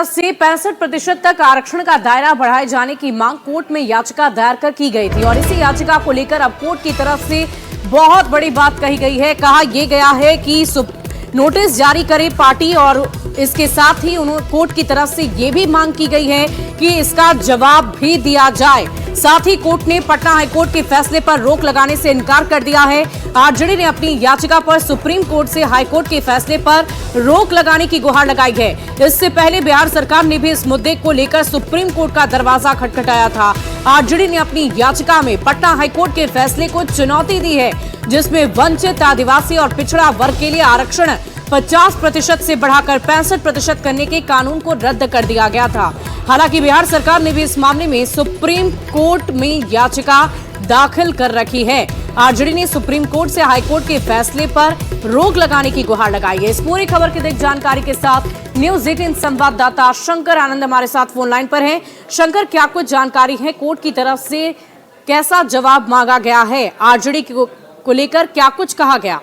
50 से 65% तक आरक्षण का दायरा बढ़ाए जाने की मांग कोर्ट में याचिका दायर कर की गई थी और इसी याचिका को लेकर अब कोर्ट की तरफ से बहुत बड़ी बात कही गई है। कहा यह गया है कि नोटिस जारी करे पार्टी और इसके साथ ही उन्होंने कोर्ट की तरफ से यह भी मांग की गई है कि इसका जवाब भी दिया जाए। साथ ही कोर्ट ने पटना हाईकोर्ट के फैसले पर रोक लगाने से इनकार कर दिया है। आरजेडी ने अपनी याचिका पर सुप्रीम कोर्ट से हाईकोर्ट के फैसले पर रोक लगाने की गुहार लगाई है। इससे पहले बिहार सरकार ने भी इस मुद्दे को लेकर सुप्रीम कोर्ट का दरवाजा खटखटाया था। आरजेडी ने अपनी याचिका में पटना हाईकोर्ट के फैसले को चुनौती दी है, जिसमें वंचित, आदिवासी और पिछड़ा वर्ग के लिए आरक्षण 50% से बढ़ाकर 65% करने के कानून को रद्द कर दिया गया था। हालांकि बिहार सरकार ने भी इस मामले में सुप्रीम कोर्ट में याचिका दाखिल कर रखी है। आरजेडी ने सुप्रीम कोर्ट से हाईकोर्ट के फैसले पर रोक लगाने की गुहार लगाई है। इस पूरी खबर की अधिक जानकारी के साथ न्यूज़ 18 संवाददाता शंकर आनंद हमारे साथ फोन लाइन पर हैं। शंकर, क्या कुछ जानकारी है? कोर्ट की तरफ से कैसा जवाब मांगा गया है? आरजेडी को लेकर क्या कुछ कहा गया?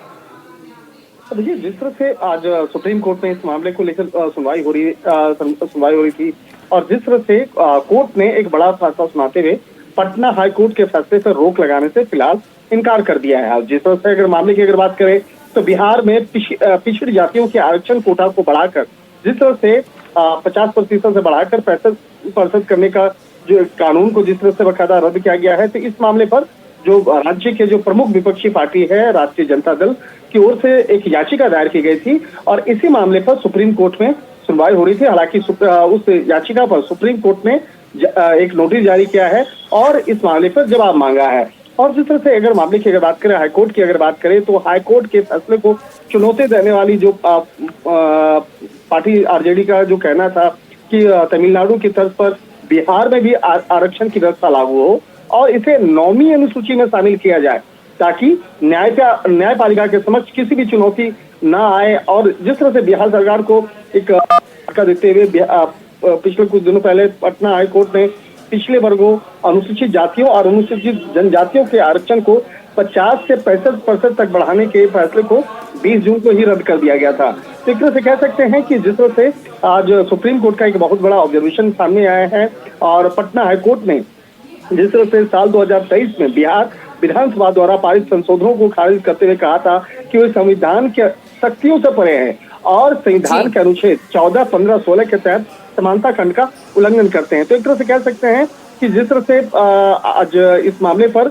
देखिए, जिस तरह से आज सुप्रीम कोर्ट में इस मामले को लेकर सुनवाई हो रही थी और जिस तरह से कोर्ट ने एक बड़ा फैसला सुनाते हुए पटना हाई कोर्ट के फैसले पर रोक लगाने से फिलहाल इनकार कर दिया है। जिस तरह से अगर मामले की बात करें तो बिहार में पिछड़ी जातियों के आरक्षण कोटा को बढ़ाकर जिस तरह से 50% से बढ़ाकर 65% करने का जो कानून को जिस तरह से बकायदा रद्द किया गया है, तो इस मामले पर जो राज्य के जो प्रमुख विपक्षी पार्टी है राष्ट्रीय जनता दल की ओर से एक याचिका दायर की गई थी और इसी मामले पर सुप्रीम कोर्ट में सुनवाई हो रही थी। हालांकि उस याचिका पर सुप्रीम कोर्ट ने एक नोटिस जारी किया है और इस मामले पर जवाब मांगा है। और जिस तरह से अगर मामले की बात करें, हाईकोर्ट की बात करें, तो हाईकोर्ट के फैसले को चुनौती देने वाली जो पार्टी आरजेडी का जो कहना था कि तमिलनाडु की तर्ज पर बिहार में भी आरक्षण की व्यवस्था लागू हो और इसे 9वीं अनुसूची में शामिल किया जाए ताकि न्यायपालिका के समक्ष किसी भी चुनौती न आए। और जिस तरह से बिहार सरकार को एक धक्का देते हुए पिछले कुछ दिनों पहले पटना हाई कोर्ट ने पिछले वर्गों, अनुसूचित जातियों और अनुसूचित जनजातियों के आरक्षण को 50 से 65% तक बढ़ाने के फैसले को 20 जून को ही रद्द कर दिया गया था। तो एक तरह से कह सकते हैं कि जिस तरह से आज सुप्रीम कोर्ट का एक बहुत बड़ा ऑब्जर्वेशन सामने आया है और पटना हाई कोर्ट ने जिस तरह से साल 2023 में बिहार विधानसभा द्वारा पारित संशोधनों को खारिज करते हुए कहा था कि वे संविधान के शक्तियों से परे हैं और संविधान के अनुच्छेद 14, 15, 16 के तहत समानता खंड का उल्लंघन करते हैं। तो एक तरह से कह सकते हैं कि जिस तरह से आज इस मामले पर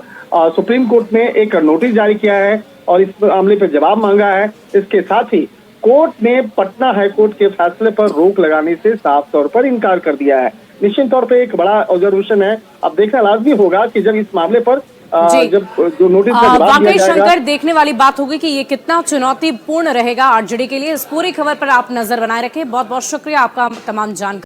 सुप्रीम कोर्ट ने एक नोटिस जारी किया है और इस मामले पर जवाब मांगा है। इसके साथ ही कोर्ट ने पटना हाईकोर्ट के फैसले पर रोक लगाने से साफ तौर पर इनकार कर दिया है। निश्चित तौर पे एक बड़ा ऑब्जर्वेशन है। अब देखना लाजमी होगा कि जब इस मामले पर जब जो नोटिस का जवाब दिया जाएगा, शंकर, देखने वाली बात होगी कि ये कितना चुनौतीपूर्ण रहेगा आरजेडी के लिए। इस पूरी खबर पर आप नजर बनाए रखें। बहुत बहुत शुक्रिया आपका तमाम जानकारी।